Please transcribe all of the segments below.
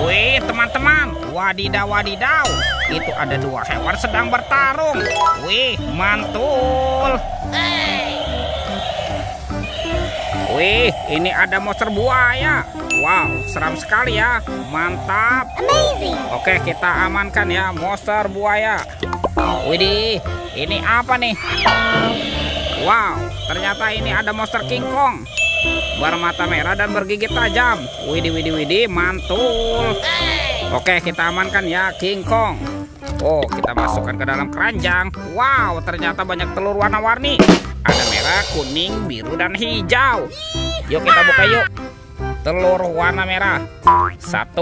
Wih, teman-teman, wadidaw wadidaw. Itu ada dua hewan sedang bertarung. Wih, mantul. Wih, ini ada monster buaya. Wow, seram sekali ya. Mantap. Amazing. Oke, kita amankan ya monster buaya. Widih, ini apa nih? Wow, ternyata ini ada monster King Kong. Bermata merah dan bergigit tajam. Widih, widih, widih, mantul. Oke, kita amankan ya King Kong. Oh, kita masukkan ke dalam keranjang. Wow, ternyata banyak telur warna-warni. Ada merah, kuning, biru, dan hijau. Yuk kita buka yuk. Telur warna merah. 1,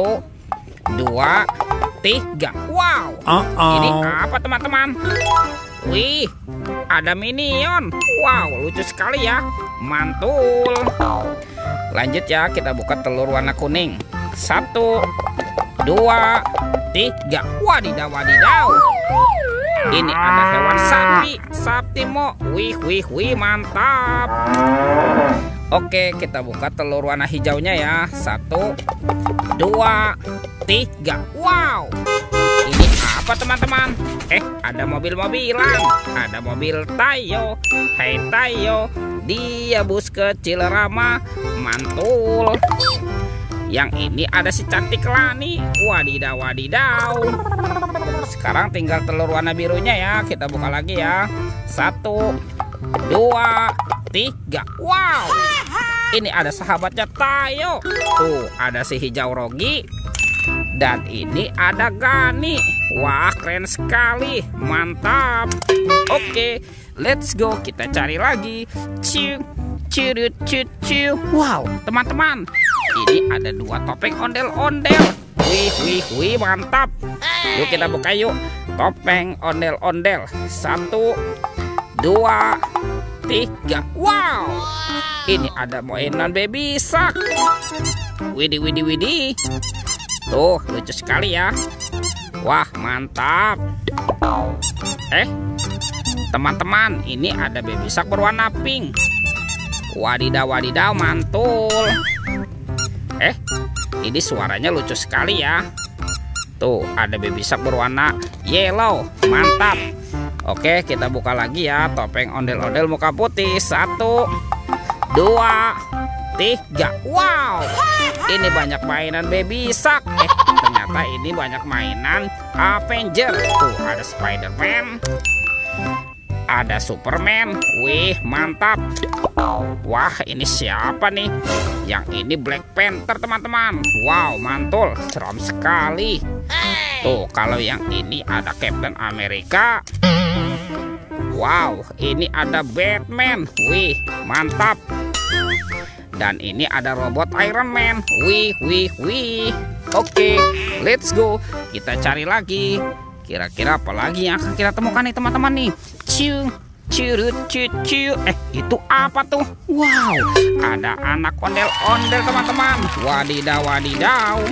2, 3. Wow, ini apa teman-teman? Wih, ada minion. Wow, lucu sekali ya. Mantul. Lanjut ya, kita buka telur warna kuning. 1, 2, 3. Wadidaw wadidaw. Ini ada hewan sapi. Sapi mo. Wih, wih, wih, mantap. Oke, kita buka telur warna hijaunya ya. 1, 2, 3. Wow, ini apa teman-teman? Ada mobil-mobilan. Ada mobil Tayo. Hai Tayo, dia bus kecil ramah. Mantul. Yang ini ada si cantik Lani. Wadidaw wadidaw. Sekarang tinggal telur warna birunya ya. Kita buka lagi ya. 1, 2, 3. Wow, ini ada sahabatnya Tayo. Tuh, ada si hijau Rogi. Dan ini ada Gani. Wah, keren sekali. Mantap. Oke, let's go. Kita cari lagi. Ciu, ciu, ciu, ciu. Wow, teman-teman, ini ada dua topeng ondel-ondel. Wih, wih, wih, mantap. Yuk kita buka yuk. Topeng ondel-ondel. 1, 2, 3. Wow, ini ada mainan baby shark. Widih, widih, widih. Tuh, lucu sekali ya. Wah, mantap. Teman-teman, ini ada baby shark berwarna pink. Wadidaw wadidaw, mantul. Ini suaranya lucu sekali ya. Tuh, ada baby shark berwarna yellow. Mantap. Oke, kita buka lagi ya. Topeng ondel-ondel muka putih. 1, 2, 3. Wow, ini banyak mainan baby shark. Ternyata ini banyak mainan Avenger. Tuh, ada Spider-Man, ada Superman. Wih, mantap. Wah, ini siapa nih? Yang ini Black Panther teman-teman. Wow, mantul. Seram sekali. Tuh, kalau yang ini ada Captain America. Wow, ini ada Batman. Wih, mantap. Dan ini ada robot Iron Man. Wih, wih, wih. Oke, let's go. Kita cari lagi. Kira-kira apa lagi yang akan kita temukan nih teman-teman nih? Ciu, ciu, ciu, ciu. Itu apa tuh? Wow, ada anak ondel-ondel teman-teman. Wadidaw wadidaw.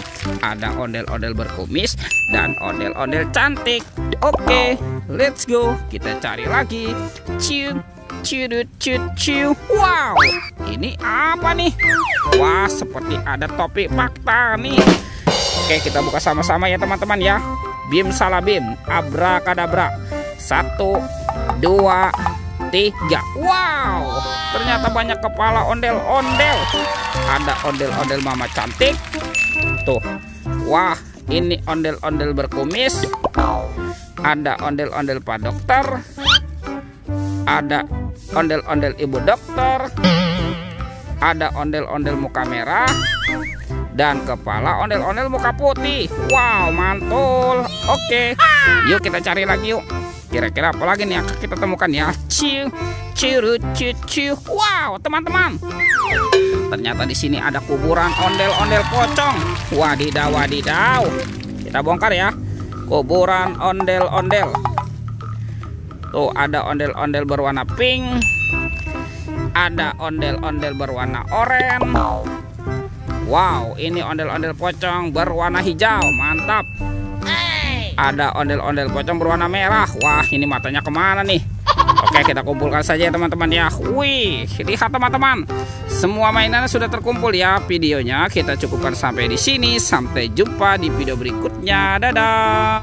Ada ondel-ondel berkumis dan ondel-ondel cantik. Oke, let's go. Kita cari lagi. Ciu, ciu, ciu, ciu. Wow, ini apa nih? Wah, seperti ada topi fakta nih. Oke, kita buka sama-sama ya teman-teman ya. Bim salabim, abrakadabra. 1, 2, 3. Wow, ternyata banyak kepala ondel-ondel. Ada ondel-ondel mama cantik. Tuh, wah, ini ondel-ondel berkumis. Ada ondel-ondel pak dokter. Ada ondel-ondel ibu dokter. Ada ondel-ondel muka merah. Dan kepala ondel-ondel muka putih. Wow, mantul. Oke, yuk kita cari lagi yuk. Kira-kira apa lagi nih yang kita temukan ya? Ciu, ciu, ciu, ciu. Wow, teman-teman, ternyata di sini ada kuburan ondel-ondel pocong. Wadidaw wadidaw. Kita bongkar ya. Kuburan ondel-ondel. Tuh, ada ondel-ondel berwarna pink. Ada ondel-ondel berwarna oranye. Wow, ini ondel-ondel pocong berwarna hijau. Mantap. Ada ondel-ondel pocong berwarna merah. Wah, ini matanya kemana nih? Oke, Oke, kita kumpulkan saja teman-teman ya. Wih, lihat teman-teman, semua mainannya sudah terkumpul ya. Videonya kita cukupkan sampai di sini. Sampai jumpa di video berikutnya. Dadah.